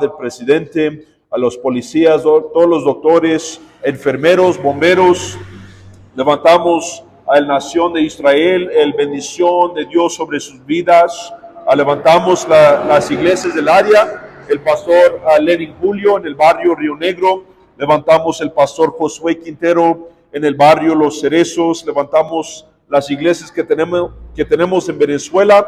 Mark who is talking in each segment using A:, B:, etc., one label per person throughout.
A: del presidente, a los policías, todos los doctores, enfermeros, bomberos. Levantamos a la nación de Israel, el bendición de Dios sobre sus vidas. Levantamos las iglesias del área, el pastor Lenin Julio en el barrio Río Negro. Levantamos el pastor Josué Quintero en el barrio Los Cerezos. Levantamos las iglesias que tenemos en Venezuela,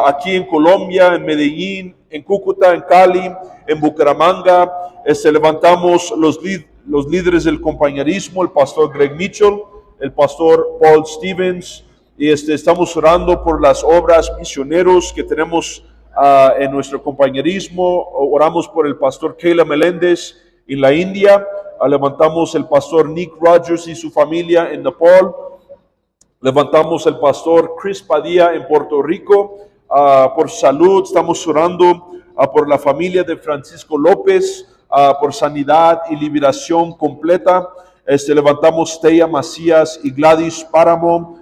A: aquí en Colombia, en Medellín, en Cúcuta, en Cali, en Bucaramanga. Levantamos los líderes del compañerismo, el pastor Greg Mitchell, el pastor Paul Stevens, y estamos orando por las obras misioneros que tenemos en nuestro compañerismo. Oramos por el pastor Kayla Meléndez en la India. Levantamos el pastor Nick Rogers y su familia en Nepal. Levantamos el pastor Chris Padilla en Puerto Rico por salud. Estamos orando por la familia de Francisco López, por sanidad y liberación completa. Levantamos Teya Macías y Gladys Páramo,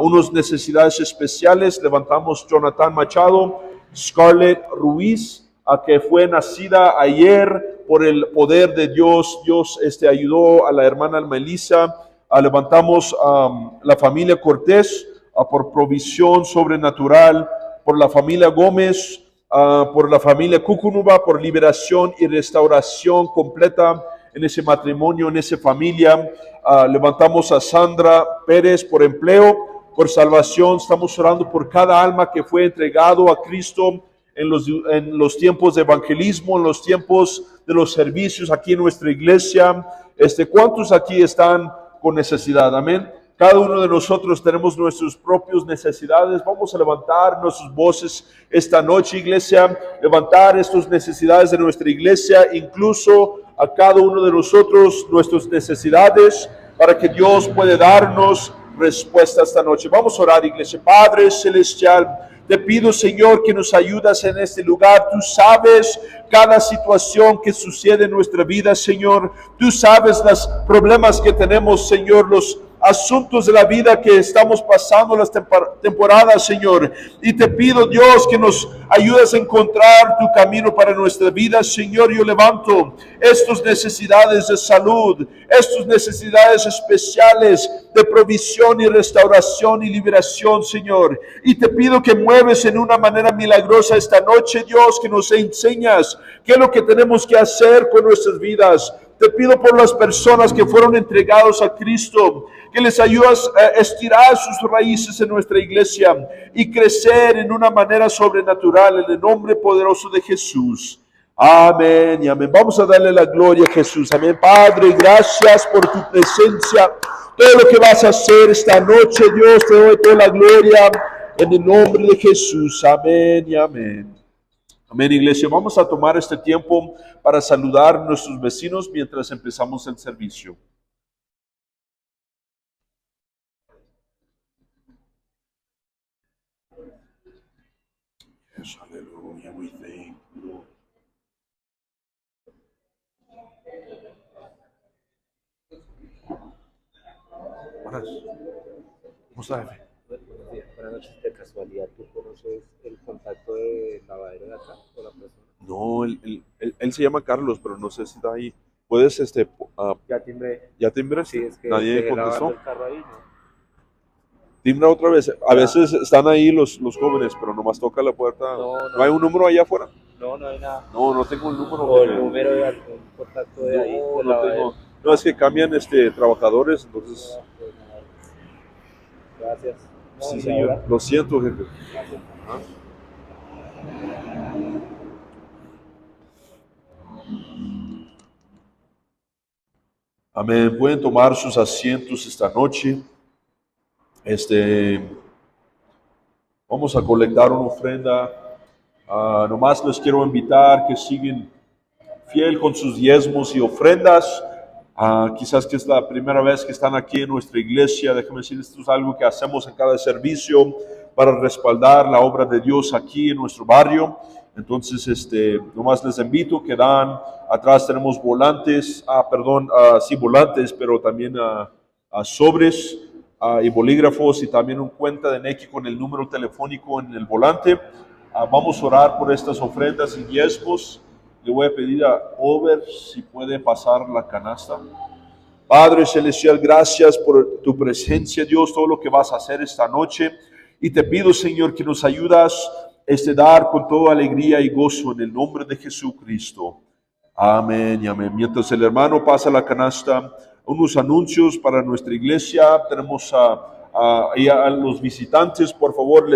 A: unas necesidades especiales. Levantamos Jonathan Machado, Scarlett Ruiz, que fue nacida ayer por el poder de Dios. Dios ayudó a la hermana Melissa. Levantamos la familia Cortés por provisión sobrenatural, por la familia Gómez, por la familia Cucunuba, por liberación y restauración completa en ese matrimonio, en esa familia. Levantamos a Sandra Pérez por empleo, por salvación. Estamos orando por cada alma que fue entregado a Cristo en los tiempos de evangelismo, en los tiempos de los servicios aquí en nuestra iglesia. ¿Cuántos aquí están con necesidad? Amén. Cada uno de nosotros tenemos nuestras propias necesidades. Vamos a levantar nuestras voces esta noche, iglesia, levantar estas necesidades de nuestra iglesia, incluso a cada uno de nosotros, nuestras necesidades, para que Dios pueda darnos respuesta esta noche. Vamos a orar, iglesia. Padre Celestial, te pido, Señor, que nos ayudas en este lugar. Tú sabes cada situación que sucede en nuestra vida, Señor. Tú sabes los problemas que tenemos, Señor, los asuntos de la vida que estamos pasando, las temporadas, Señor. Y te pido, Dios, que nos ayudes a encontrar tu camino para nuestra vida, Señor. Yo levanto estas necesidades de salud, estas necesidades especiales de provisión y restauración y liberación, Señor. Y te pido que mueves en una manera milagrosa esta noche, Dios, que nos enseñas qué es lo que tenemos que hacer con nuestras vidas. Te pido por las personas que fueron entregados a Cristo, que les ayudas a estirar sus raíces en nuestra iglesia y crecer en una manera sobrenatural en el nombre poderoso de Jesús. Amén y amén. Vamos a darle la gloria a Jesús. Amén. Padre, gracias por tu presencia. Todo lo que vas a hacer esta noche, Dios, te doy toda la gloria en el nombre de Jesús. Amén y amén. Amén, iglesia. Vamos a tomar este tiempo para saludar a nuestros vecinos mientras empezamos el servicio. Yes, hallelujah, we thank you, Lord. Buenas. ¿Cómo está, jefe?
B: Buenos días, buenas noches. ¿De casualidad tú conoces el contacto de lavadero de acá o la persona?
A: No, él se llama Carlos, pero no sé si está ahí. ¿Puedes,
B: Ya timbré.
A: ya timbre?
B: Sí, es que
A: Nadie
B: dejé
A: contestó.
B: lavando el carro ahí, ¿no?
A: Timbra otra vez. A veces están ahí los jóvenes, pero nomás toca la puerta. ¿No hay un número allá afuera?
B: No, no hay nada.
A: No tengo el número.
B: O el número de algún contacto de ahí. del
A: No
B: lavadero.
A: tengo. No, es que cambian trabajadores, entonces.
B: Gracias. No,
A: Sí,
B: y
A: señor.
B: ahora,
A: Lo siento, jefe.
B: gracias.
A: Amén. Pueden tomar sus asientos esta noche. Vamos a colectar una ofrenda. Nomás les quiero invitar que sigan fiel con sus diezmos y ofrendas. Quizás que es la primera vez que están aquí en nuestra iglesia. Déjenme decirles, esto es algo que hacemos en cada servicio para respaldar la obra de Dios aquí en nuestro barrio. Entonces, nomás les invito que dan, atrás tenemos volantes, sí, volantes, pero también sobres y bolígrafos, y también un cuenta de Nequi con el número telefónico en el volante. Vamos a orar por estas ofrendas y diezmos. Le voy a pedir a Over si puede pasar la canasta. Padre Celestial, gracias por tu presencia, Dios, todo lo que vas a hacer esta noche. Y te pido, Señor, que nos ayudas a dar con toda alegría y gozo en el nombre de Jesucristo. Amén y amén. Mientras el hermano pasa la canasta, unos anuncios para nuestra iglesia. Tenemos a los visitantes, por favor,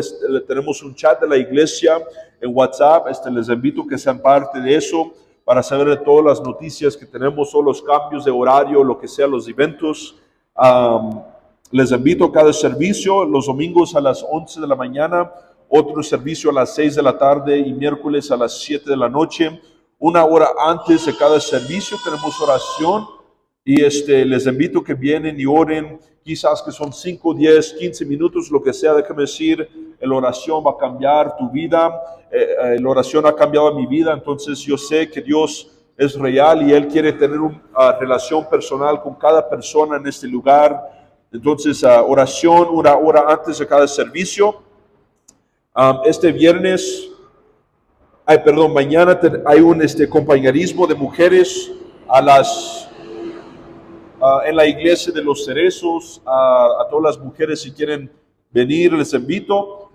A: tenemos un chat de la iglesia en WhatsApp. Les invito a que sean parte de eso para saber de todas las noticias que tenemos, o los cambios de horario, lo que sea, los eventos. Les invito a cada servicio, los domingos a las 11 de la mañana, otro servicio a las 6 de la tarde y miércoles a las 7 de la noche. Una hora antes de cada servicio tenemos oración y les invito a que vienen y oren, quizás que son 5, 10, 15 minutos, lo que sea. Déjame decir, la oración va a cambiar tu vida, la oración ha cambiado mi vida, entonces yo sé que Dios es real y Él quiere tener una relación personal con cada persona en este lugar. Entonces, oración una hora antes de cada servicio. Este viernes... mañana hay un compañerismo de mujeres en la iglesia de los Cerezos. A todas las mujeres, si quieren venir, les invito.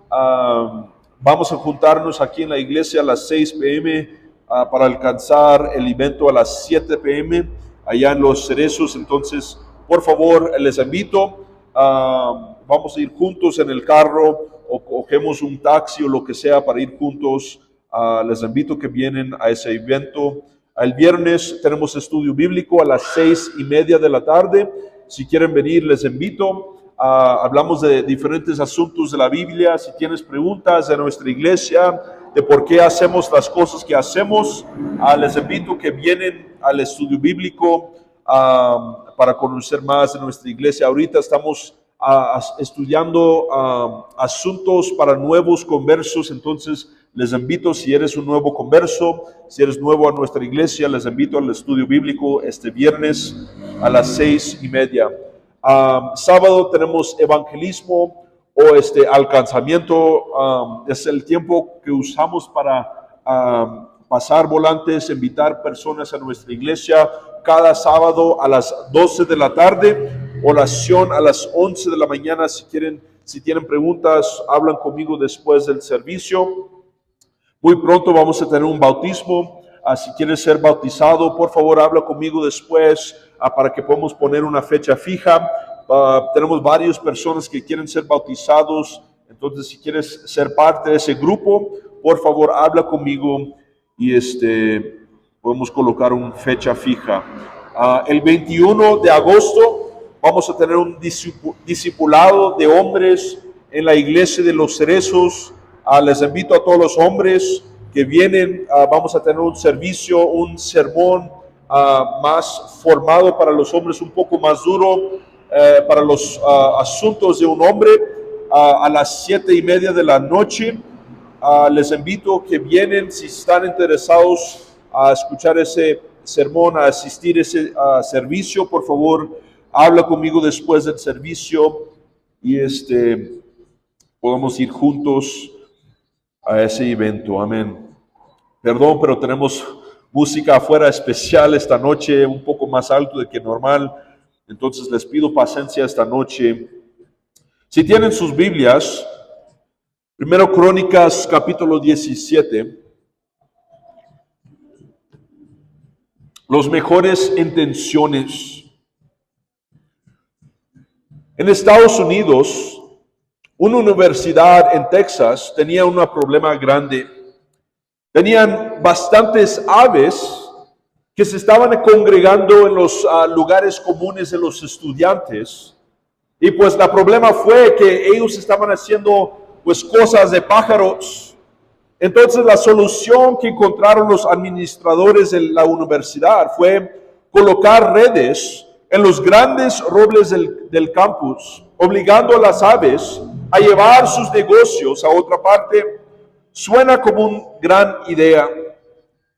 A: Vamos a juntarnos aquí en la iglesia a las 6 p.m. Para alcanzar el evento a las 7 p.m. allá en los Cerezos. Entonces, por favor, les invito. Vamos a ir juntos en el carro o cogemos un taxi o lo que sea para ir juntos. Les invito que vienen a ese evento. El viernes tenemos estudio bíblico a las 6:30 de la tarde. Si quieren venir, les invito. Hablamos de diferentes asuntos de la Biblia. Si tienes preguntas de nuestra iglesia, de por qué hacemos las cosas que hacemos, les invito que vienen al estudio bíblico para conocer más de nuestra iglesia. Ahorita estamos estudiando asuntos para nuevos conversos, entonces les invito, si eres un nuevo converso, si eres nuevo a nuestra iglesia, les invito al estudio bíblico este viernes a las 6:30. Sábado tenemos evangelismo o alcanzamiento. Es el tiempo que usamos para pasar volantes, invitar personas a nuestra iglesia cada sábado a las 12 de la tarde. Oración a las 11 de la mañana. Si tienen preguntas, hablan conmigo después del servicio. Muy pronto vamos a tener un bautismo. Si quieres ser bautizado, por favor, habla conmigo después para que podamos poner una fecha fija. Tenemos varias personas que quieren ser bautizados. Entonces, si quieres ser parte de ese grupo, por favor, habla conmigo y podemos colocar una fecha fija. El 21 de agosto vamos a tener un discipulado de hombres en la iglesia de los Cerezos. Les invito a todos los hombres que vienen. Vamos a tener un servicio, un sermón más formado para los hombres, un poco más duro para los asuntos de un hombre, a las 7:30 de la noche. Les invito a que vienen, si están interesados a escuchar ese sermón, a asistir a ese servicio. Por favor, habla conmigo después del servicio y podemos ir juntos a ese evento. Amén. Perdón, pero tenemos música afuera especial esta noche, un poco más alto de que normal. Entonces les pido paciencia esta noche. Si tienen sus Biblias, 1 Crónicas capítulo 17. Los mejores intenciones. En Estados Unidos, una universidad en Texas tenía un problema grande. Tenían bastantes aves que se estaban congregando en los lugares comunes de los estudiantes. Y pues el problema fue que ellos estaban haciendo pues cosas de pájaros. Entonces la solución que encontraron los administradores de la universidad fue colocar redes en los grandes robles del campus, obligando a las aves a llevar sus negocios a otra parte. Suena como una gran idea.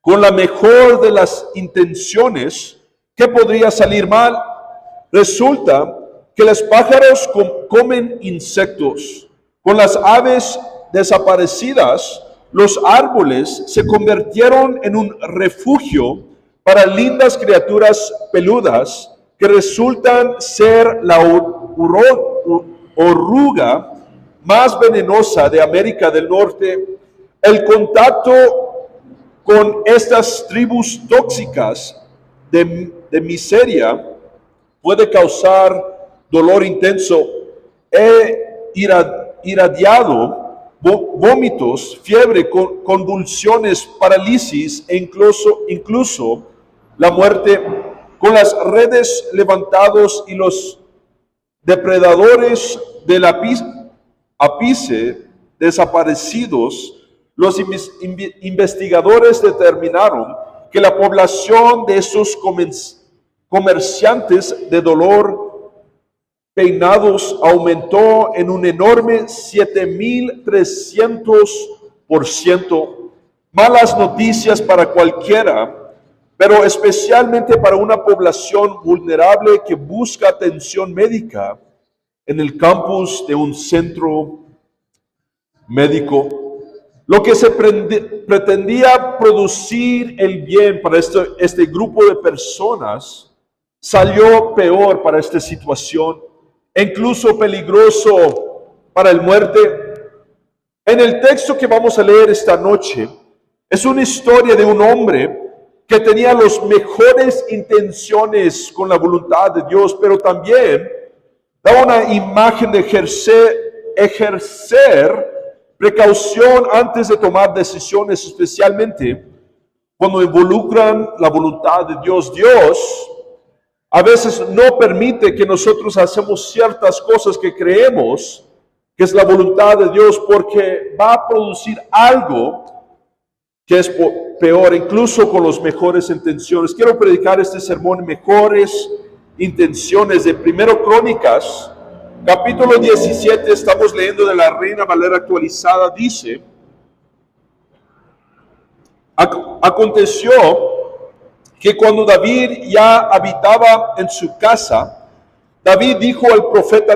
A: Con la mejor de las intenciones, ¿qué podría salir mal? Resulta que los pájaros comen insectos. Con las aves desaparecidas, los árboles se convirtieron en un refugio para lindas criaturas peludas que resultan ser la oruga más venenosa de América del Norte. El contacto con estas tribus tóxicas de miseria puede causar dolor intenso. He irradiado vómitos, fiebre, convulsiones, parálisis e incluso la muerte. Con las redes levantados y los depredadores del ápice desaparecidos, los investigadores determinaron que la población de estos comerciantes de dolor peinados aumentó en un enorme 7.300%. Malas noticias para cualquiera, pero especialmente para una población vulnerable que busca atención médica en el campus de un centro médico. Lo que se pretendía producir el bien para este grupo de personas salió peor para esta situación, e incluso peligroso para el muerte. En el texto que vamos a leer esta noche, es una historia de un hombre que tenía las mejores intenciones con la voluntad de Dios, pero también da una imagen de ejercer precaución antes de tomar decisiones, especialmente cuando involucran la voluntad de Dios. Dios a veces no permite que nosotros hacemos ciertas cosas que creemos que es la voluntad de Dios, porque va a producir algo que es peor, incluso con las mejores intenciones. Quiero predicar este sermón, mejores intenciones, de 1 Crónicas, capítulo 17, estamos leyendo de la Reina Valera actualizada. Dice: aconteció que cuando David ya habitaba en su casa, David dijo al profeta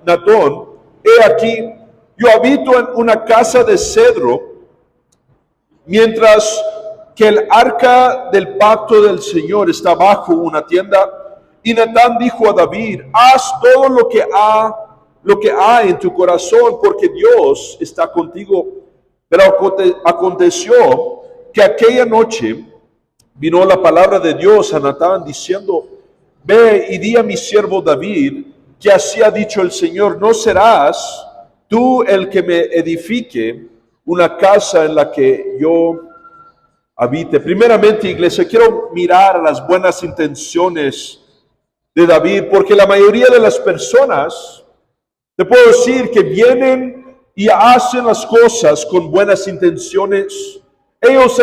A: Natón: he aquí, yo habito en una casa de cedro, mientras que el arca del pacto del Señor está bajo una tienda. Y Natán dijo a David: haz todo lo que hay en tu corazón, porque Dios está contigo. Pero aconteció que aquella noche vino la palabra de Dios a Natán diciendo: ve y di a mi siervo David que así ha dicho el Señor: no serás tú el que me edifique una casa en la que yo habite. Primeramente, iglesia, quiero mirar a las buenas intenciones de David, porque la mayoría de las personas, te puedo decir, que vienen y hacen las cosas con buenas intenciones. Ellos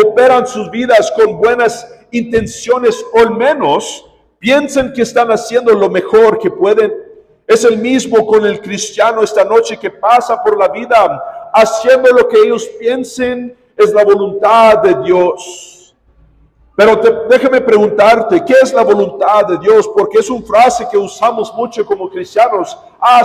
A: operan sus vidas con buenas intenciones, o al menos piensan que están haciendo lo mejor que pueden. Es el mismo con el cristiano esta noche, que pasa por la vida haciendo lo que ellos piensen es la voluntad de Dios. Pero déjame preguntarte, ¿qué es la voluntad de Dios? Porque es una frase que usamos mucho como cristianos.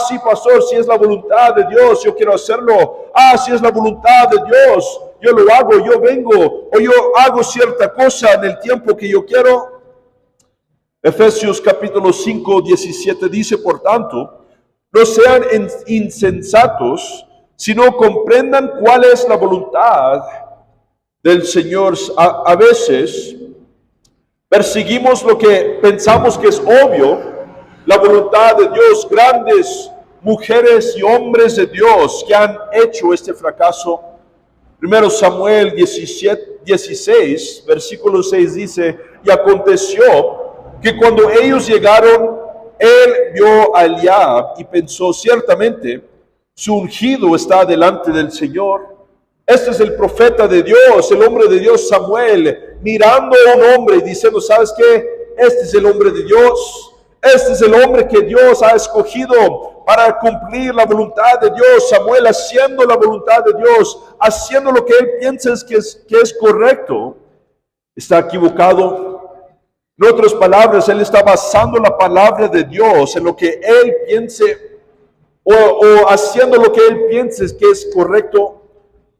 A: Sí, pastor, si es la voluntad de Dios, yo quiero hacerlo. Si es la voluntad de Dios, yo lo hago, yo vengo, o yo hago cierta cosa en el tiempo que yo quiero. Efesios capítulo 5, 17 dice: por tanto, no sean insensatos, sino comprendan cuál es la voluntad del Señor. A veces perseguimos lo que pensamos que es obvio, la voluntad de Dios. Grandes mujeres y hombres de Dios que han hecho este fracaso. 1 Samuel 16, versículo 6 dice: y aconteció que cuando ellos llegaron, él vio a Eliab y pensó: ciertamente su ungido está delante del Señor. Este es el profeta de Dios, el hombre de Dios Samuel, mirando a un hombre y diciendo: ¿sabes qué? Este es el hombre de Dios. Este es el hombre que Dios ha escogido para cumplir la voluntad de Dios. Samuel haciendo la voluntad de Dios, haciendo lo que él piensa que es correcto, está equivocado. En otras palabras, él está basando la palabra de Dios en lo que él piense, o haciendo lo que él piense que es correcto.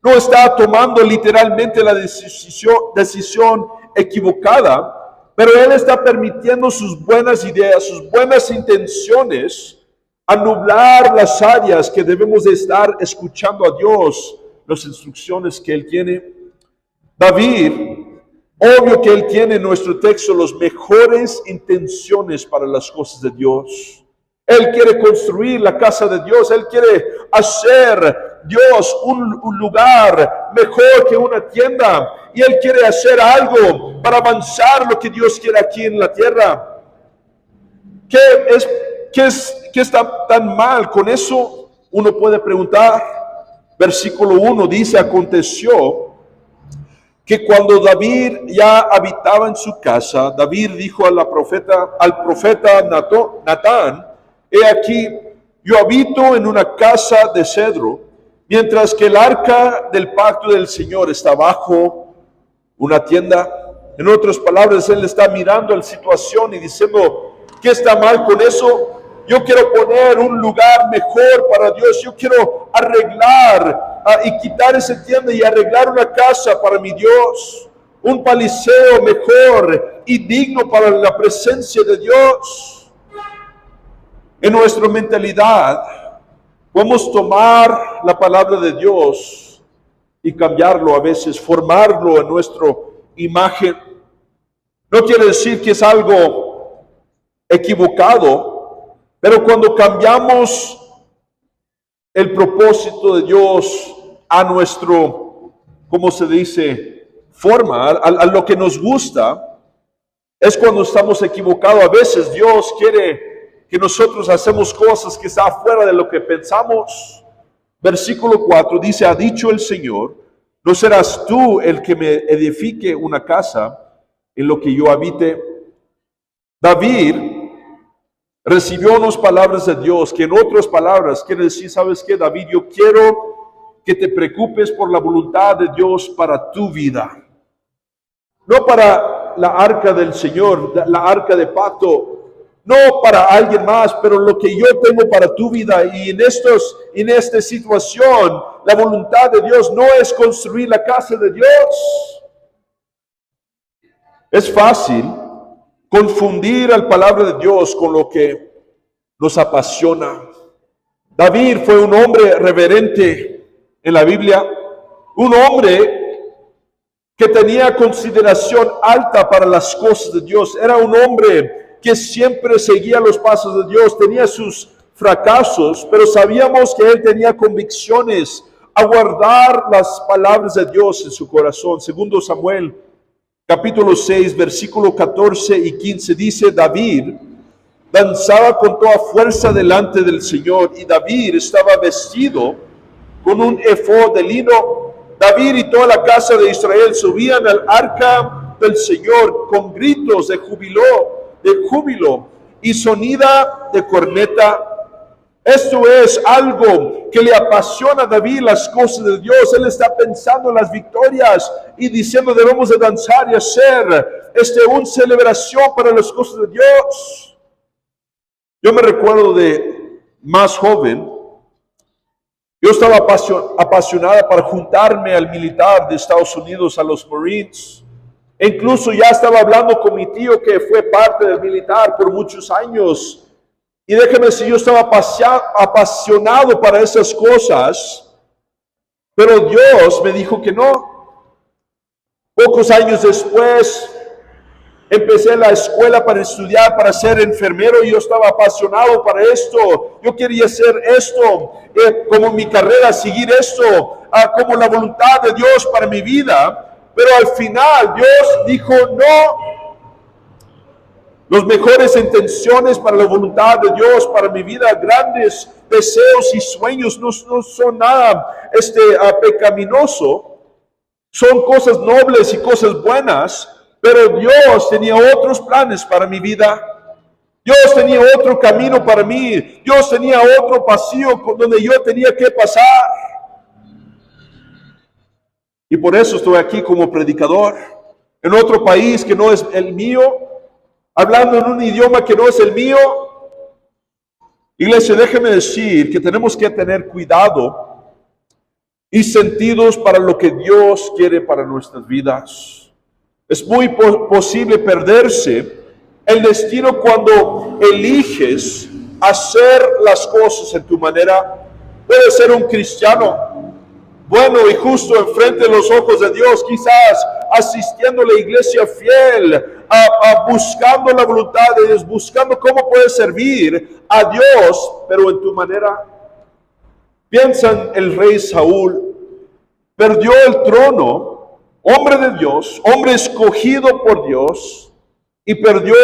A: no está tomando literalmente la decisión equivocada, pero él está permitiendo sus buenas ideas, sus buenas intenciones, a nublar las áreas que debemos de estar escuchando a Dios, las instrucciones que Él tiene. David, obvio que Él tiene en nuestro texto las mejores intenciones para las cosas de Dios. Él quiere construir la casa de Dios, Él quiere hacer Dios un lugar mejor que una tienda, y Él quiere hacer algo para avanzar lo que Dios quiere aquí en la tierra. ¿Qué está tan mal con eso? Uno puede preguntar. Versículo 1 dice: aconteció que cuando David ya habitaba en su casa, David dijo al profeta Natán: he aquí, yo habito en una casa de cedro, mientras que el arca del pacto del Señor está bajo una tienda. En otras palabras, él está mirando la situación y diciendo: ¿qué está mal con eso? Yo quiero poner un lugar mejor para Dios. Yo quiero arreglar y quitar esa tienda y arreglar una casa para mi Dios. Un paliseo mejor y digno para la presencia de Dios. En nuestra mentalidad, podemos tomar la palabra de Dios y cambiarlo a veces, formarlo en nuestra imagen. No quiere decir que es algo equivocado, pero cuando cambiamos el propósito de Dios a nuestro, ¿cómo se dice?, forma, a lo que nos gusta, es cuando estamos equivocados. A veces Dios quiere que nosotros hacemos cosas que están fuera de lo que pensamos. Versículo 4 dice: ha dicho el Señor, no serás tú el que me edifique una casa en lo que yo habite. David recibió unas palabras de Dios, que en otras palabras quiere decir: ¿sabes qué, David? Yo quiero que te preocupes por la voluntad de Dios para tu vida. No para la arca del Señor, la arca de pacto, no para alguien más, pero lo que yo tengo para tu vida. Y en esta situación, la voluntad de Dios no es construir la casa de Dios. Es fácil confundir la palabra de Dios con lo que nos apasiona. David fue un hombre reverente en la Biblia, un hombre que tenía consideración alta para las cosas de Dios. Era un hombre que siempre seguía los pasos de Dios, tenía sus fracasos, pero sabíamos que él tenía convicciones a guardar las palabras de Dios en su corazón. Segundo Samuel capítulo 6, versículo 14 y 15 dice: David danzaba con toda fuerza delante del Señor, y David estaba vestido con un efod de lino. David y toda la casa de Israel subían al arca del Señor con gritos de júbilo y sonida de corneta. Esto es algo que le apasiona a David, las cosas de Dios. Él está pensando en las victorias y diciendo: debemos de danzar y hacer una celebración para las cosas de Dios. Yo me recuerdo de más joven, yo estaba apasionada para juntarme al militar de Estados Unidos, a los Marines. E incluso ya estaba hablando con mi tío, que fue parte del militar por muchos años. Y déjeme decir, yo estaba apasionado para esas cosas, pero Dios me dijo que no. Pocos años después, empecé la escuela para estudiar, para ser enfermero, y yo estaba apasionado para esto. Yo quería hacer esto como mi carrera, seguir esto como la voluntad de Dios para mi vida. Pero al final Dios dijo no. Las mejores intenciones para la voluntad de Dios para mi vida, grandes deseos y sueños, no son nada pecaminoso. Son cosas nobles y cosas buenas, pero Dios tenía otros planes para mi vida. Dios tenía otro camino para mí. Dios tenía otro pasillo donde yo tenía que pasar. Y por eso estoy aquí como predicador, en otro país que no es el mío, hablando en un idioma que no es el mío. Iglesia, déjeme decir que tenemos que tener cuidado y sentidos para lo que Dios quiere para nuestras vidas. Es muy posible perderse el destino cuando eliges hacer las cosas en tu manera. Puedes ser un cristiano bueno y justo enfrente de los ojos de Dios, quizás asistiendo a la iglesia fiel, buscando la voluntad de Dios, buscando cómo puedes servir a Dios, pero en tu manera. Piensa en el rey Saúl, perdió el trono, hombre de Dios, hombre escogido por Dios, y perdió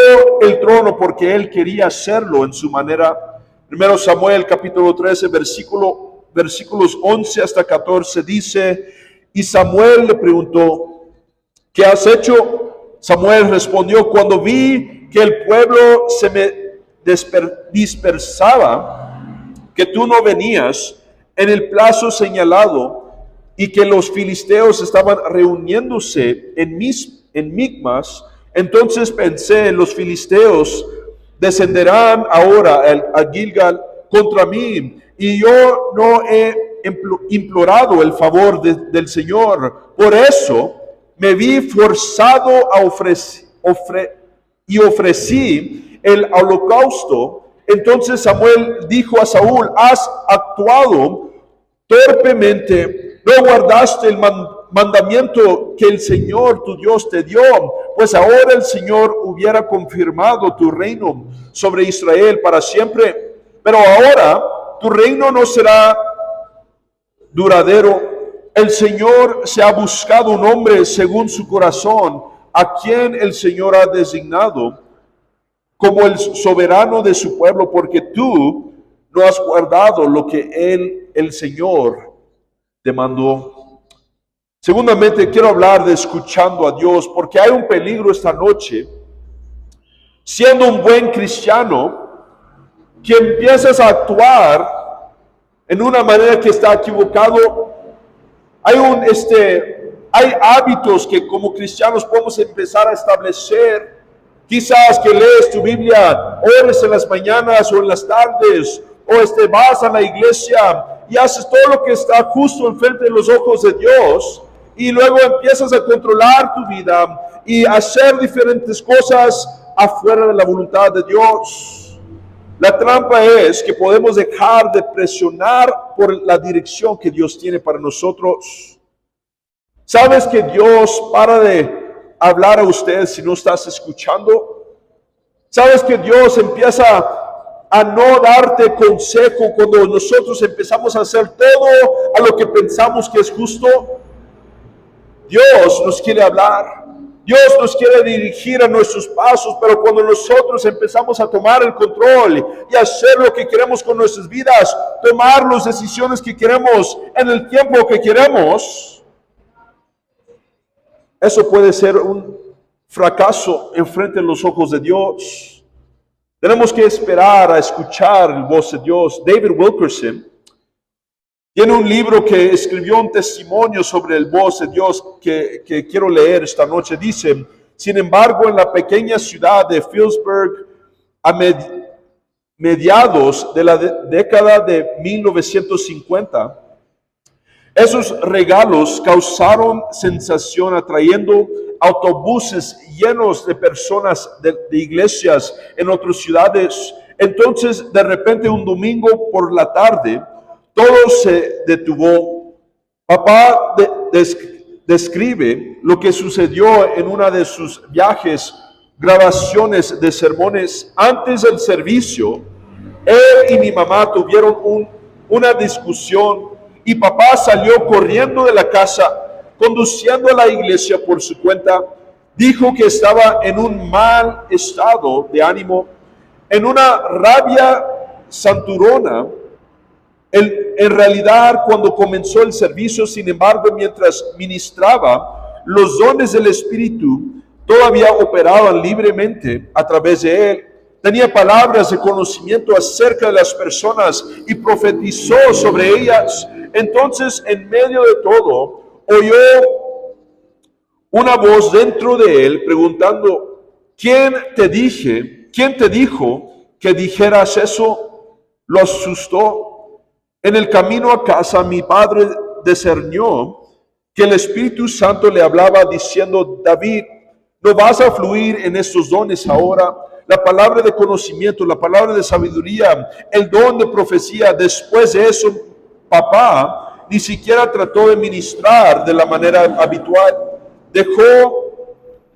A: el trono porque él quería hacerlo en su manera. 1 Samuel capítulo 13, versículos 11 hasta 14 dice, y Samuel le preguntó, ¿qué has hecho? Samuel respondió, cuando vi que el pueblo se me dispersaba, que tú no venías en el plazo señalado y que los filisteos estaban reuniéndose en Micmas, entonces pensé, los filisteos descenderán ahora a Gilgal contra mí, y yo no he implorado el favor del Señor. Por eso me vi forzado a ofrecí el holocausto. Entonces Samuel dijo a Saúl, has actuado torpemente, no guardaste el mandamiento que el Señor tu Dios te dio, pues ahora el Señor hubiera confirmado tu reino sobre Israel para siempre, pero ahora tu reino no será duradero. El Señor se ha buscado un hombre según su corazón, a quien el Señor ha designado como el soberano de su pueblo, porque tú no has guardado lo que el Señor te mandó. Segundamente, quiero hablar de escuchando a Dios, porque hay un peligro esta noche, siendo un buen cristiano, que empiezas a actuar en una manera que está equivocado. Hay hábitos que como cristianos podemos empezar a establecer. Quizás que lees tu Biblia, ores en las mañanas o en las tardes, o vas a la iglesia y haces todo lo que está justo enfrente de los ojos de Dios, y luego empiezas a controlar tu vida y hacer diferentes cosas afuera de la voluntad de Dios. La trampa es que podemos dejar de presionar por la dirección que Dios tiene para nosotros. ¿Sabes que Dios para de hablar a usted si no estás escuchando? ¿Sabes que Dios empieza a no darte consejo cuando nosotros empezamos a hacer todo a lo que pensamos que es justo? Dios nos quiere hablar, Dios nos quiere dirigir a nuestros pasos, pero cuando nosotros empezamos a tomar el control y hacer lo que queremos con nuestras vidas, tomar las decisiones que queremos en el tiempo que queremos, eso puede ser un fracaso enfrente de los ojos de Dios. Tenemos que esperar a escuchar la voz de Dios. David Wilkerson tiene un libro que escribió un testimonio sobre el voz de Dios que quiero leer esta noche. Dice, sin embargo, en la pequeña ciudad de Phillipsburg, a mediados de la década de 1950, esos regalos causaron sensación atrayendo autobuses llenos de personas de iglesias en otras ciudades. Entonces, de repente, un domingo por la tarde, todo se detuvo. Papá describe lo que sucedió en una de sus viajes, grabaciones de sermones. Antes del servicio, él y mi mamá tuvieron una discusión y papá salió corriendo de la casa, conduciendo a la iglesia por su cuenta. Dijo que estaba en un mal estado de ánimo, en una rabia santurrona. En realidad, cuando comenzó el servicio, sin embargo, mientras ministraba, los dones del Espíritu todavía operaban libremente a través de él. Tenía palabras de conocimiento acerca de las personas y profetizó sobre ellas. Entonces, en medio de todo, oyó una voz dentro de él preguntando, ¿quién te dijo que dijeras eso? Lo asustó. En el camino a casa, mi padre discernió que el Espíritu Santo le hablaba diciendo: David, no vas a fluir en estos dones ahora. La palabra de conocimiento, la palabra de sabiduría, el don de profecía. Después de eso, papá ni siquiera trató de ministrar de la manera habitual. Dejó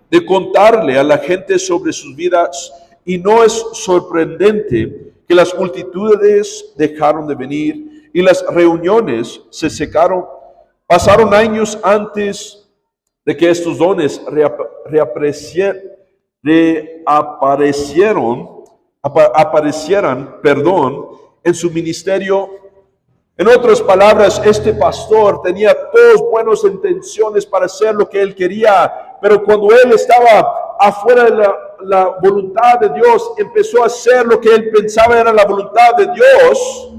A: de contarle a la gente sobre sus vidas, y no es sorprendente que las multitudes dejaron de venir y las reuniones se secaron. Pasaron años antes de que estos dones aparecieran, en su ministerio. En otras palabras, este pastor tenía todas buenas intenciones para hacer lo que él quería, pero cuando él estaba afuera de la voluntad de Dios, empezó a hacer lo que él pensaba era la voluntad de Dios.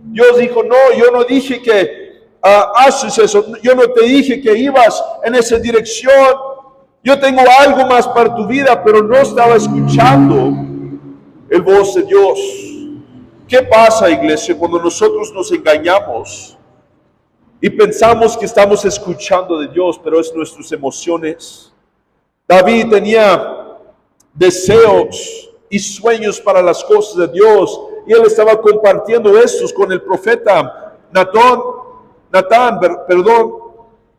A: Dios dijo: no, yo no dije que haces eso, yo no te dije que ibas en esa dirección, yo tengo algo más para tu vida, pero no estaba escuchando el voz de Dios. ¿Qué pasa, iglesia, cuando nosotros nos engañamos y pensamos que estamos escuchando de Dios, pero es nuestras emociones? David tenía deseos y sueños para las cosas de Dios, y él estaba compartiendo estos con el profeta Natán.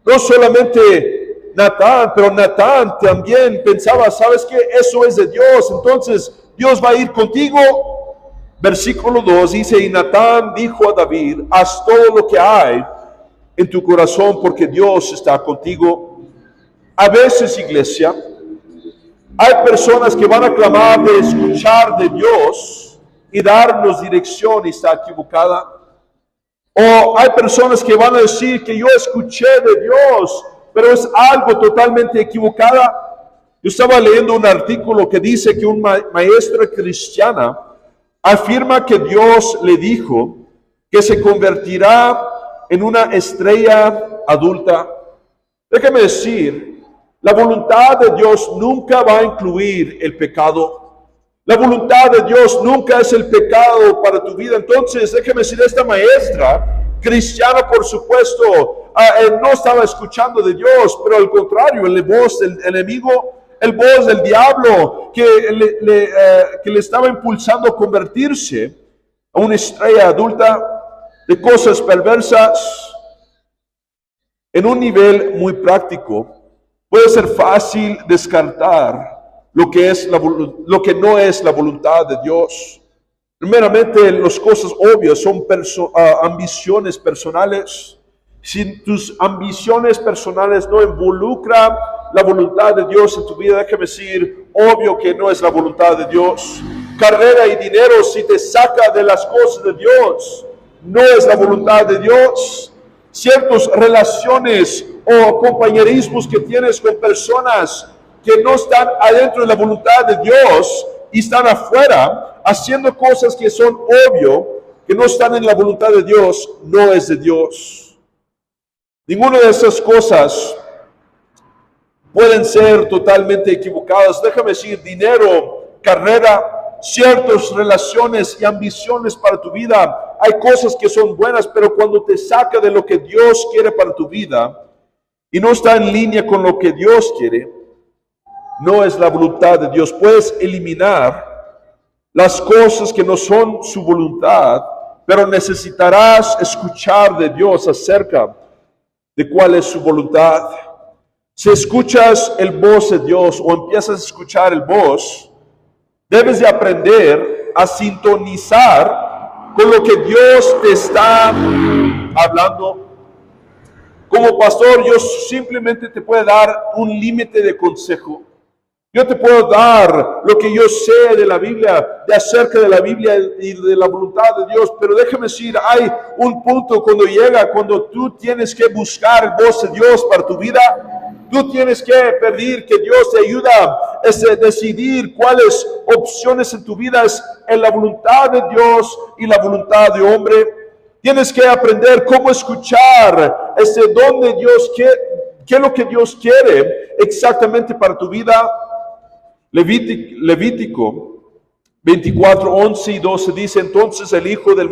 A: No solamente Natán, pero Natán también pensaba: ¿sabes qué? Eso es de Dios, entonces Dios va a ir contigo. Versículo 2 dice: y Natán dijo a David: haz todo lo que hay en tu corazón, porque Dios está contigo. A veces, iglesia, hay personas que van a clamar de escuchar de Dios y darnos dirección y está equivocada. O hay personas que van a decir que yo escuché de Dios, pero es algo totalmente equivocada. Yo estaba leyendo un artículo que dice que una maestra cristiana afirma que Dios le dijo que se convertirá en una estrella adulta. Déjame decir, la voluntad de Dios nunca va a incluir el pecado. La voluntad de Dios nunca es el pecado para tu vida. Entonces, déjame decir, esta maestra cristiana, por supuesto, no estaba escuchando de Dios, pero al contrario, la voz del enemigo, el voz del diablo, que le estaba impulsando a convertirse a una estrella adulta de cosas perversas. En un nivel muy práctico, puede ser fácil descartar lo que no es la voluntad de Dios. Primeramente, las cosas obvias son ambiciones personales. Si tus ambiciones personales no involucran la voluntad de Dios en tu vida, déjame decir, obvio que no es la voluntad de Dios. Carrera y dinero, si te saca de las cosas de Dios, no es la voluntad de Dios. Ciertas relaciones o compañerismos que tienes con personas que no están adentro de la voluntad de Dios y están afuera haciendo cosas que son obvio que no están en la voluntad de Dios, no es de Dios. Ninguna de esas cosas pueden ser totalmente equivocadas. Déjame decir, dinero, carrera, ciertas relaciones y ambiciones para tu vida, hay cosas que son buenas, pero cuando te saca de lo que Dios quiere para tu vida y no está en línea con lo que Dios quiere, no es la voluntad de Dios. Puedes eliminar las cosas que no son su voluntad, pero necesitarás escuchar de Dios acerca de cuál es su voluntad. Si escuchas el voz de Dios o empiezas a escuchar el voz, debes de aprender a sintonizar con lo que Dios te está hablando. Como pastor, yo simplemente te puedo dar un límite de consejo. Yo te puedo dar lo que yo sé de la Biblia, de acerca de la Biblia y de la voluntad de Dios, pero déjame decir, hay un punto cuando tú tienes que buscar el voz de Dios para tu vida. Tú tienes que pedir que Dios te ayude a decidir cuáles opciones en tu vida es en la voluntad de Dios y la voluntad de hombre. Tienes que aprender cómo escuchar dónde Dios quiere, qué es lo que Dios quiere exactamente para tu vida. Levítico 24, 11 y 12 dice: entonces el hijo de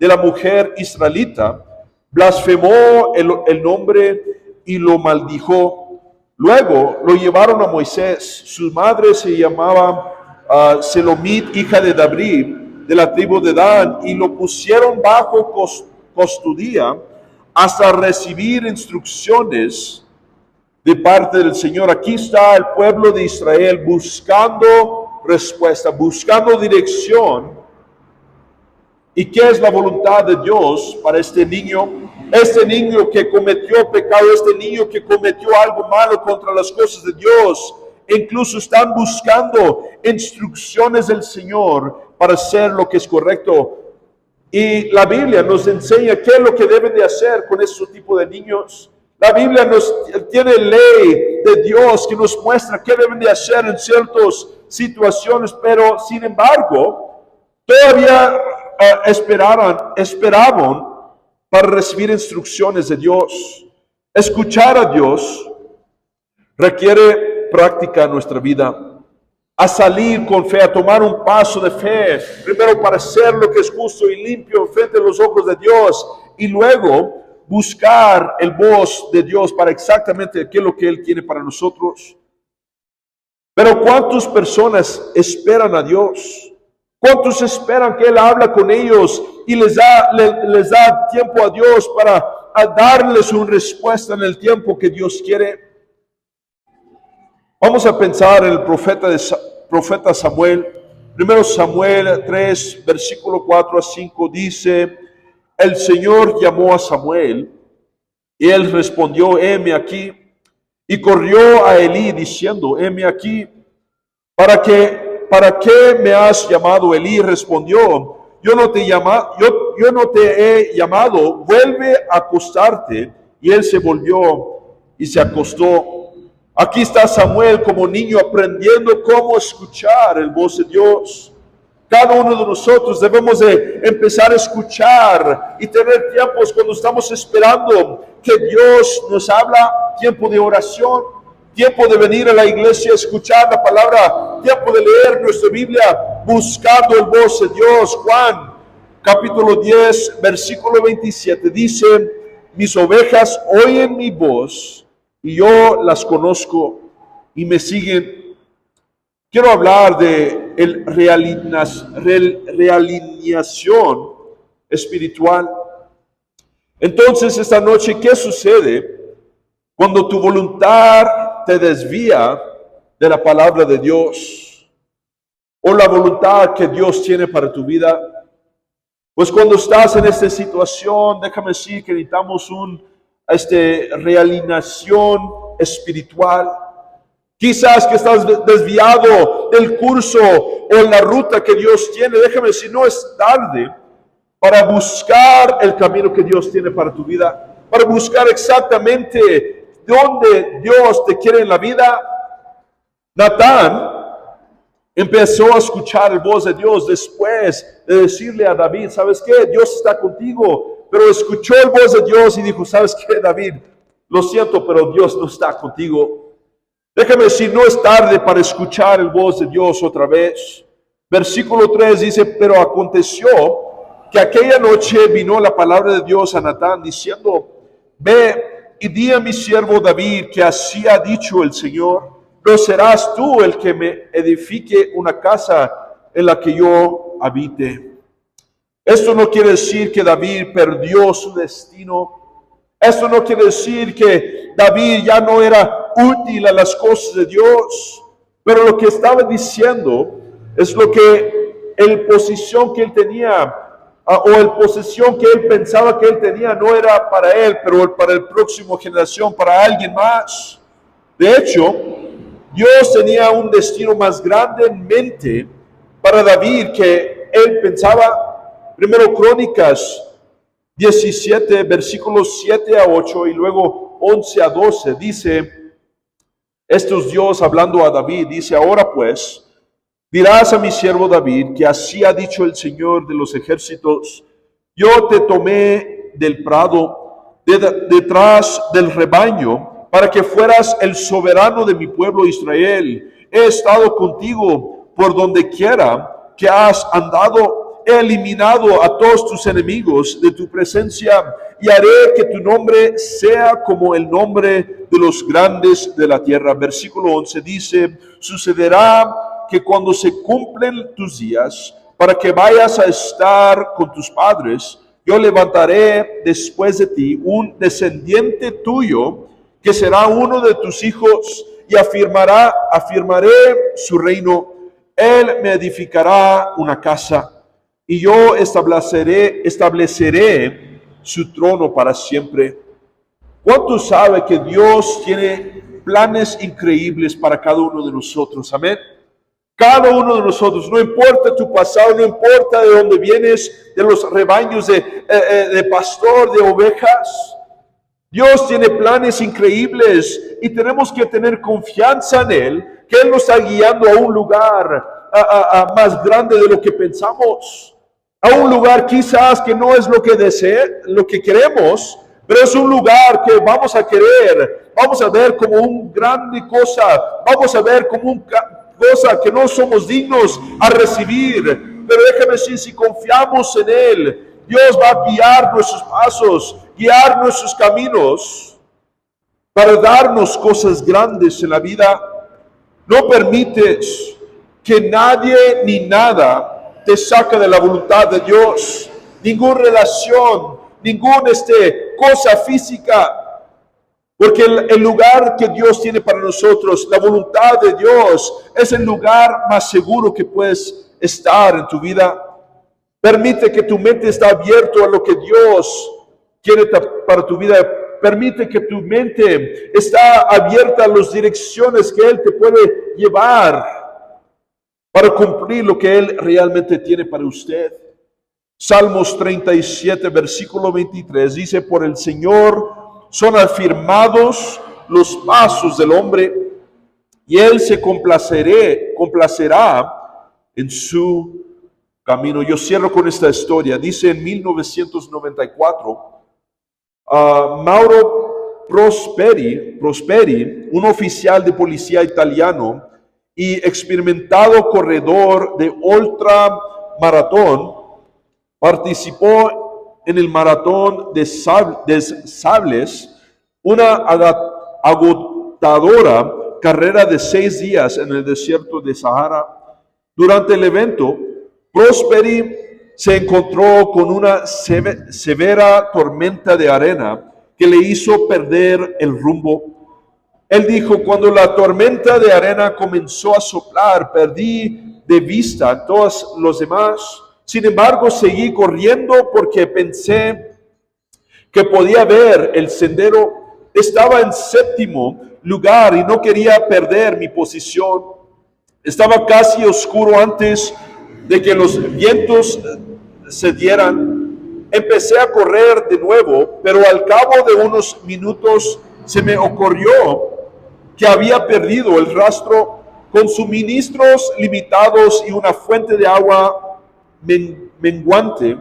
A: la mujer israelita blasfemó el nombre y lo maldijo. Luego lo llevaron a Moisés. Su madre se llamaba Selomit, hija de David, de la tribu de Dan, y lo pusieron bajo custodia hasta recibir instrucciones de parte del Señor. Aquí está el pueblo de Israel buscando respuesta, buscando dirección. ¿Y qué es la voluntad de Dios para este niño? Este niño que cometió pecado, este niño que cometió algo malo contra las cosas de Dios. Incluso están buscando instrucciones del Señor para hacer lo que es correcto. Y la Biblia nos enseña qué es lo que deben de hacer con este tipo de niños. La Biblia nos tiene ley de Dios que nos muestra qué deben de hacer en ciertas situaciones, pero sin embargo, todavía esperaban para recibir instrucciones de Dios. Escuchar a Dios requiere práctica en nuestra vida. A salir con fe, a tomar un paso de fe, primero para hacer lo que es justo y limpio frente a los ojos de Dios, y luego buscar el voz de Dios para exactamente qué es lo que Él tiene para nosotros. Pero ¿cuántas personas esperan a Dios? ¿Cuántos esperan que Él habla con ellos y les da tiempo a Dios para darles una respuesta en el tiempo que Dios quiere? Vamos a pensar en el profeta Samuel. Primero Samuel 3, versículo 4 a 5 dice: el Señor llamó a Samuel y él respondió: heme aquí. Y corrió a Elí diciendo: heme aquí. ¿Para qué me has llamado? Elí respondió: yo no te he llamado, vuelve a acostarte. Y él se volvió y se acostó. Aquí está Samuel como niño aprendiendo cómo escuchar el voz de Dios. Cada uno de nosotros debemos de empezar a escuchar y tener tiempos cuando estamos esperando que Dios nos habla, tiempo de oración, tiempo de venir a la iglesia a escuchar la palabra, tiempo de leer nuestra Biblia buscando el voz de Dios. Juan capítulo 10 versículo 27 dice: mis ovejas oyen mi voz y yo las conozco y me siguen. Quiero hablar de realineación espiritual. Entonces, esta noche, ¿qué sucede cuando tu voluntad te desvía de la palabra de Dios o la voluntad que Dios tiene para tu vida? Pues cuando estás en esta situación, déjame decir que necesitamos realineación espiritual. Quizás que estás desviado del curso o en la ruta que Dios tiene. Déjame decir, no es tarde para buscar el camino que Dios tiene para tu vida, para buscar exactamente dónde Dios te quiere en la vida. Natán empezó a escuchar la voz de Dios después de decirle a David: ¿sabes qué? Dios está contigo. Pero escuchó la voz de Dios y dijo: ¿sabes qué, David? Lo siento, pero Dios no está contigo. Déjame decir, no es tarde para escuchar la voz de Dios otra vez. Versículo 3 dice: pero aconteció que aquella noche vino la palabra de Dios a Natán diciendo: ve y di a mi siervo David que así ha dicho el Señor: no serás tú el que me edifique una casa en la que yo habite. Esto no quiere decir que David perdió su destino. Esto no quiere decir que David ya no era útil a las cosas de Dios. Pero lo que estaba diciendo es lo que el posición que él tenía o el posesión que él pensaba que él tenía no era para él, pero para la próxima generación, para alguien más. De hecho, Dios tenía un destino más grande en mente para David que él pensaba. Primero Crónicas 17, versículos 7 a 8 y luego 11 a 12, dice, esto es Dios hablando a David, dice: ahora pues, dirás a mi siervo David que así ha dicho el Señor de los ejércitos: yo te tomé del prado, detrás del rebaño, para que fueras el soberano de mi pueblo Israel. He estado contigo por donde quiera que has andado he eliminado a todos tus enemigos de tu presencia y haré que tu nombre sea como el nombre de los grandes de la tierra. Versículo 11 dice, sucederá que cuando se cumplen tus días, para que vayas a estar con tus padres, yo levantaré después de ti un descendiente tuyo que será uno de tus hijos y afirmaré su reino. Él me edificará una casa y yo estableceré su trono para siempre. ¿Cuánto sabe que Dios tiene planes increíbles para cada uno de nosotros? Amén. Cada uno de nosotros, no importa tu pasado, no importa de dónde vienes, de los rebaños de pastor, de ovejas. Dios tiene planes increíbles y tenemos que tener confianza en Él, que Él nos está guiando a un lugar más grande de lo que pensamos. A un lugar quizás que no es lo que queremos, pero es un lugar que vamos a querer, vamos a ver como una grande cosa, vamos a ver como una cosa que no somos dignos a recibir. Pero déjame decir, si confiamos en Él, Dios va a guiar nuestros pasos, guiar nuestros caminos para darnos cosas grandes en la vida. No permites que nadie ni nada te saque de la voluntad de Dios. Ninguna relación, ninguna cosa física. Porque el lugar que Dios tiene para nosotros, la voluntad de Dios, es el lugar más seguro que puedes estar en tu vida. Permite que tu mente esté abierta a lo que Dios quiere para tu vida. Permite que tu mente esté abierta a las direcciones que Él te puede llevar para cumplir lo que Él realmente tiene para usted. Salmos 37, versículo 23, dice, por el Señor son afirmados los pasos del hombre, y Él se complacerá en su camino. Yo cierro con esta historia. Dice en 1994, Mauro Prosperi, un oficial de policía italiano y experimentado corredor de ultramaratón, participó en el maratón de Sables, una agotadora carrera de 6 días en el desierto de Sahara. Durante el evento, Prosperi se encontró con una severa tormenta de arena que le hizo perder el rumbo. Él dijo, cuando la tormenta de arena comenzó a soplar, perdí de vista a todos los demás. Sin embargo, seguí corriendo porque pensé que podía ver el sendero. Estaba en 7º lugar y no quería perder mi posición. Estaba casi oscuro antes de que los vientos se dieran. Empecé a correr de nuevo, pero al cabo de unos minutos se me ocurrió que había perdido el rastro. Con suministros limitados y una fuente de agua menguante,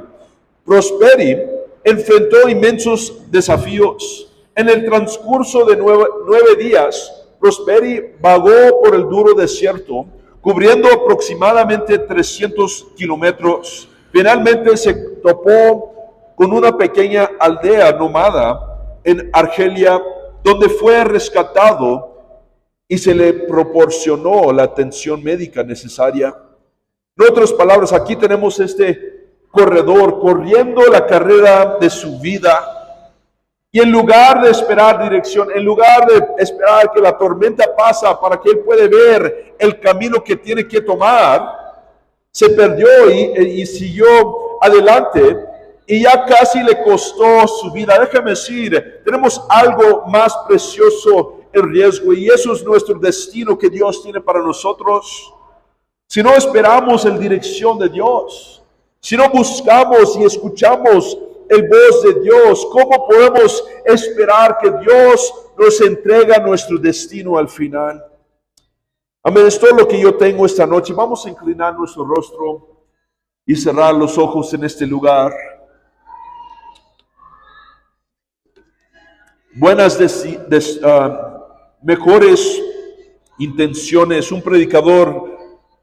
A: Prosperi enfrentó inmensos desafíos. En el transcurso de 9 días, Prosperi vagó por el duro desierto, cubriendo aproximadamente 300 kilómetros. Finalmente se topó con una pequeña aldea nómada en Argelia, donde fue rescatado y se le proporcionó la atención médica necesaria. En otras palabras, aquí tenemos este corredor corriendo la carrera de su vida. Y en lugar de esperar dirección, en lugar de esperar que la tormenta pasa para que él pueda ver el camino que tiene que tomar, se perdió y siguió adelante y ya casi le costó su vida. Déjame decir, tenemos algo más precioso en riesgo y eso es nuestro destino que Dios tiene para nosotros. Si no esperamos en dirección de Dios, si no buscamos y escuchamos el voz de Dios, ¿cómo podemos esperar que Dios nos entregue nuestro destino al final? Amén, es todo lo que yo tengo esta noche. Vamos a inclinar nuestro rostro y cerrar los ojos en este lugar. Mejores intenciones. Un predicador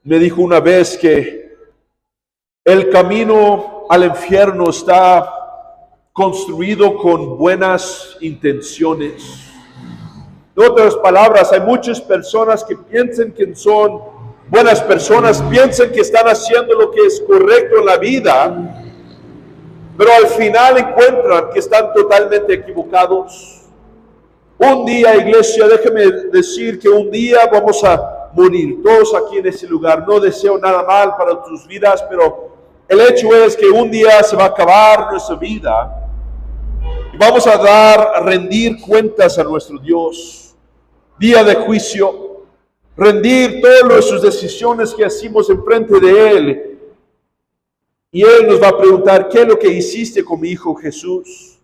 A: me dijo una vez que El camino al infierno está construido con buenas intenciones. En otras palabras, hay muchas personas que piensan que son buenas personas, piensan que están haciendo lo que es correcto en la vida, pero al final encuentran que están totalmente equivocados. Un día, iglesia, déjeme decir que un día vamos a morir, todos aquí en ese lugar. No deseo nada mal para tus vidas, pero el hecho es que un día se va a acabar nuestra vida y vamos a rendir cuentas a nuestro Dios. Día de juicio, rendir todas nuestras decisiones que hicimos enfrente de Él. Y Él nos va a preguntar, ¿qué es lo que hiciste con mi Hijo Jesús?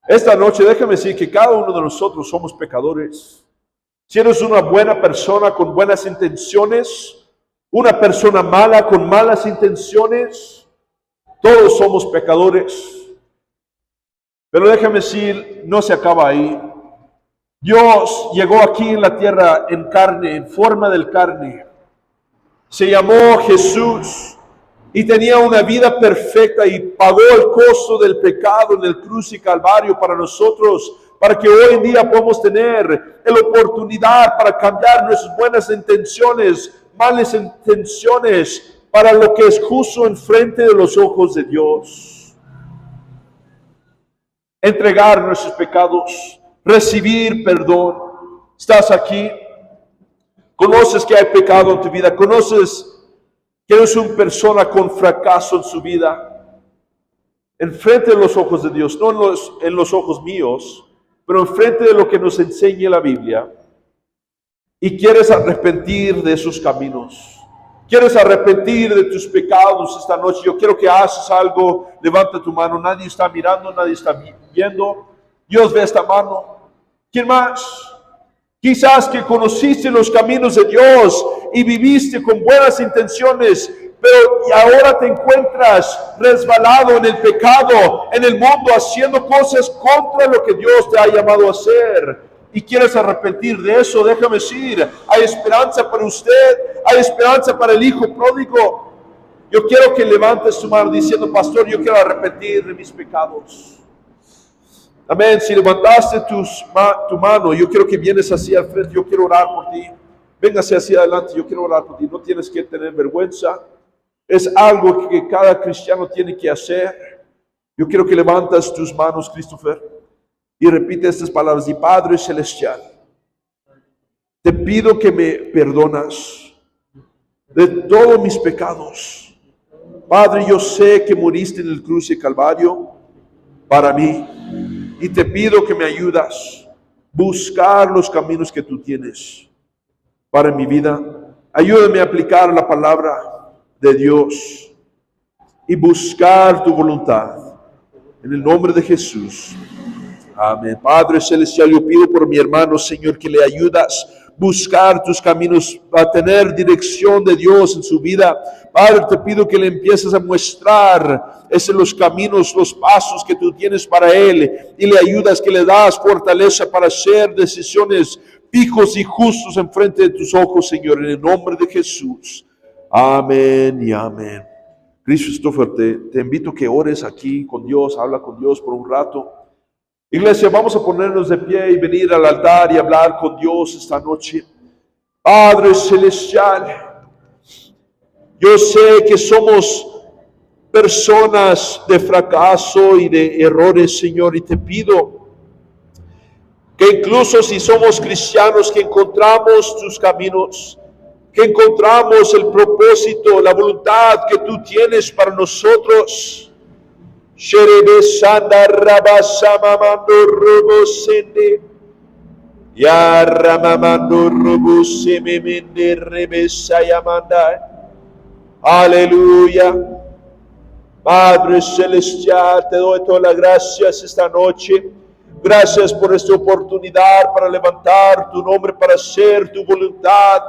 A: Esta noche déjame decir que cada uno de nosotros somos pecadores. Si eres una buena persona con buenas intenciones, una persona mala con malas intenciones, todos somos pecadores. Pero déjame decir, no se acaba ahí. Dios llegó aquí en la tierra en carne, en forma del carne. Se llamó Jesús y tenía una vida perfecta y pagó el costo del pecado en el cruz y calvario para nosotros, para que hoy en día podamos tener la oportunidad para cambiar nuestras buenas intenciones, malas intenciones, para lo que es justo en frente de los ojos de Dios. Entregar nuestros pecados, recibir perdón. Estás aquí, conoces que hay pecado en tu vida, conoces que eres una persona con fracaso en su vida, enfrente de los ojos de Dios, no en los ojos míos, pero enfrente de lo que nos enseña la Biblia, y quieres arrepentir de esos caminos, quieres arrepentir de tus pecados esta noche. Yo quiero que hagas algo. Levanta tu mano. Nadie está mirando, nadie está viendo. Dios ve esta mano. ¿Quién más? Quizás que conociste los caminos de Dios y viviste con buenas intenciones, pero ahora te encuentras resbalado en el pecado, en el mundo, haciendo cosas contra lo que Dios te ha llamado a hacer. Y quieres arrepentir de eso. Déjame decir, hay esperanza para usted, hay esperanza para el hijo pródigo. Yo quiero que levantes tu mano diciendo, pastor, yo quiero arrepentir de mis pecados. Amén. Si levantaste tu mano, yo quiero que vienes hacia el frente. Yo quiero orar por ti. Véngase hacia adelante. Yo quiero orar por ti. No tienes que tener vergüenza. Es algo que cada cristiano tiene que hacer. Yo quiero que levantes tus manos, Christopher, y repite estas palabras. Y Padre Celestial, te pido que me perdonas de todos mis pecados. Padre, yo sé que moriste en el cruz de Calvario para mí. Y te pido que me ayudas a buscar los caminos que tú tienes para mi vida. Ayúdame a aplicar la palabra de Dios y buscar tu voluntad. En el nombre de Jesús. Amén. Padre Celestial, yo pido por mi hermano, Señor, que le ayudas a buscar tus caminos, a tener dirección de Dios en su vida. Padre, te pido que le empieces a mostrar los caminos, los pasos que tú tienes para él, y le ayudas, que le das fortaleza para hacer decisiones fijos y justos en frente de tus ojos, Señor, en el nombre de Jesús. Amén y amén. Christopher, te invito a que ores aquí con Dios, habla con Dios por un rato. Iglesia, vamos a ponernos de pie y venir al altar y hablar con Dios esta noche. Padre Celestial, yo sé que somos personas de fracaso y de errores, Señor, y te pido que incluso si somos cristianos, que encontramos tus caminos, que encontramos el propósito, la voluntad que tú tienes para nosotros. Sherebesanda rabasamamando robosende, ya ramamando robosememende rebesayamanda. Aleluya. Padre Celestial, te doy todas las gracias esta noche. Gracias por esta oportunidad para levantar tu nombre, para hacer tu voluntad.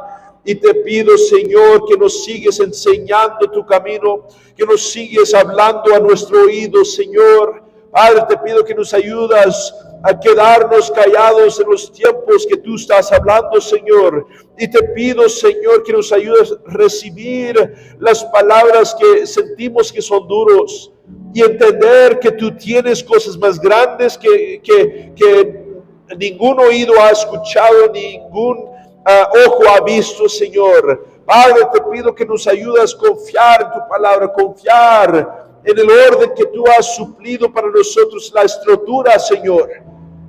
A: Y te pido, Señor, que nos sigues enseñando tu camino, que nos sigues hablando a nuestro oído, Señor, Padre, te pido que nos ayudas a quedarnos callados en los tiempos que tú estás hablando, Señor. Y te pido, Señor, que nos ayudes a recibir las palabras que sentimos que son duros y entender que tú tienes cosas más grandes que ningún oído ha escuchado, ningún ojo ha visto, Señor. Padre, te pido que nos ayudes a confiar en tu palabra, confiar en el orden que tú has suplido para nosotros, la estructura, Señor.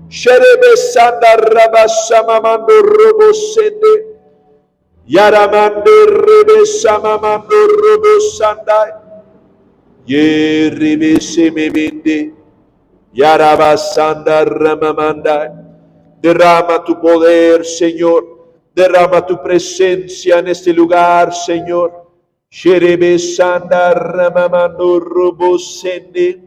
A: Sherebe sanda rabasamamando robosende, yaramande rebe samamando robosanda, yerebe semebende, yarabasanda ramamanda. Derrama tu poder, Señor. Derrama tu presencia en este lugar, Señor. Sherebe sanda ramamando robosende.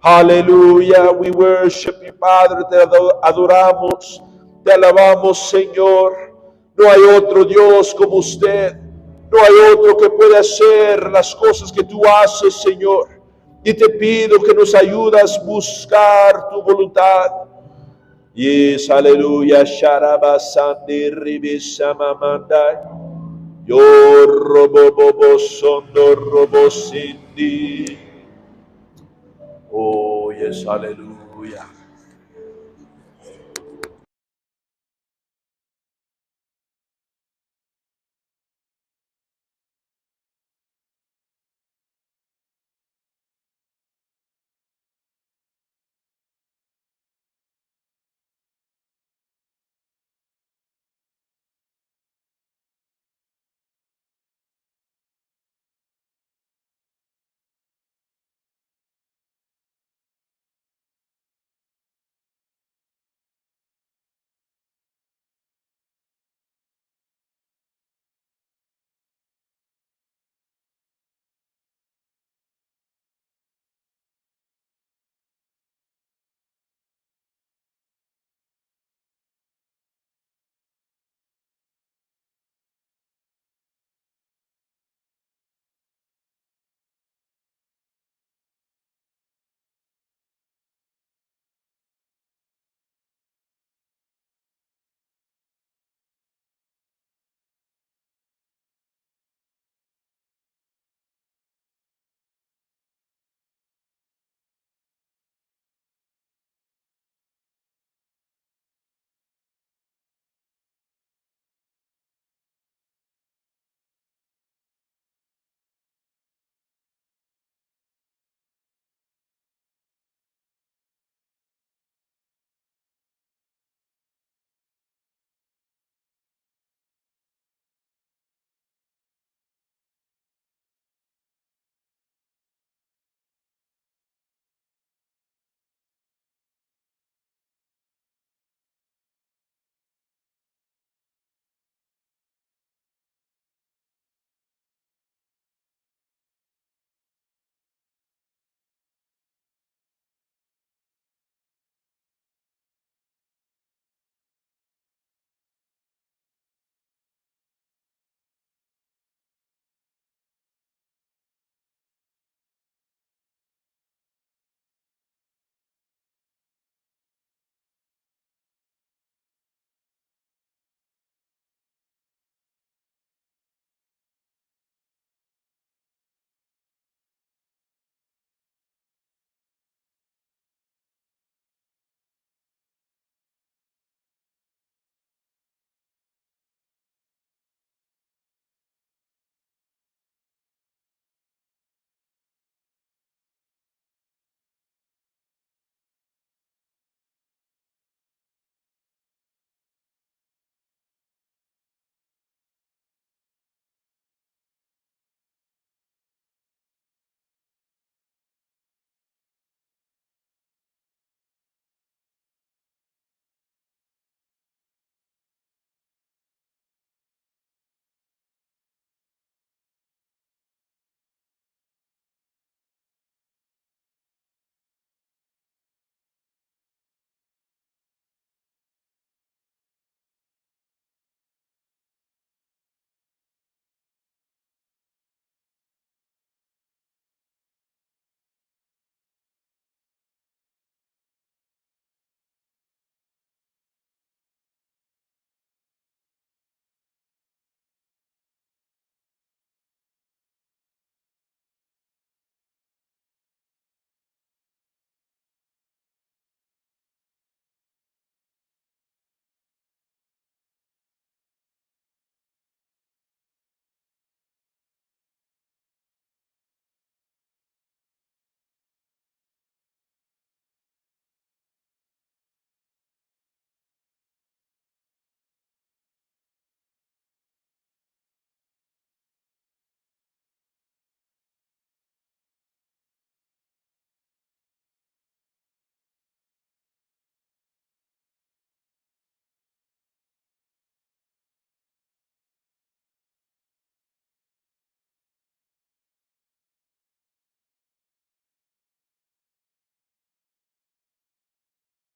A: Aleluya, we worship you, Padre, te adoramos, te alabamos, Señor. No hay otro Dios como usted, no hay otro que pueda hacer las cosas que tú haces, Señor. Y te pido que nos ayudas a buscar tu voluntad. Yes, aleluya, Sharabasandi Ribisamamanda. Yo robo sondo robo sindi. Oh, yes, aleluya.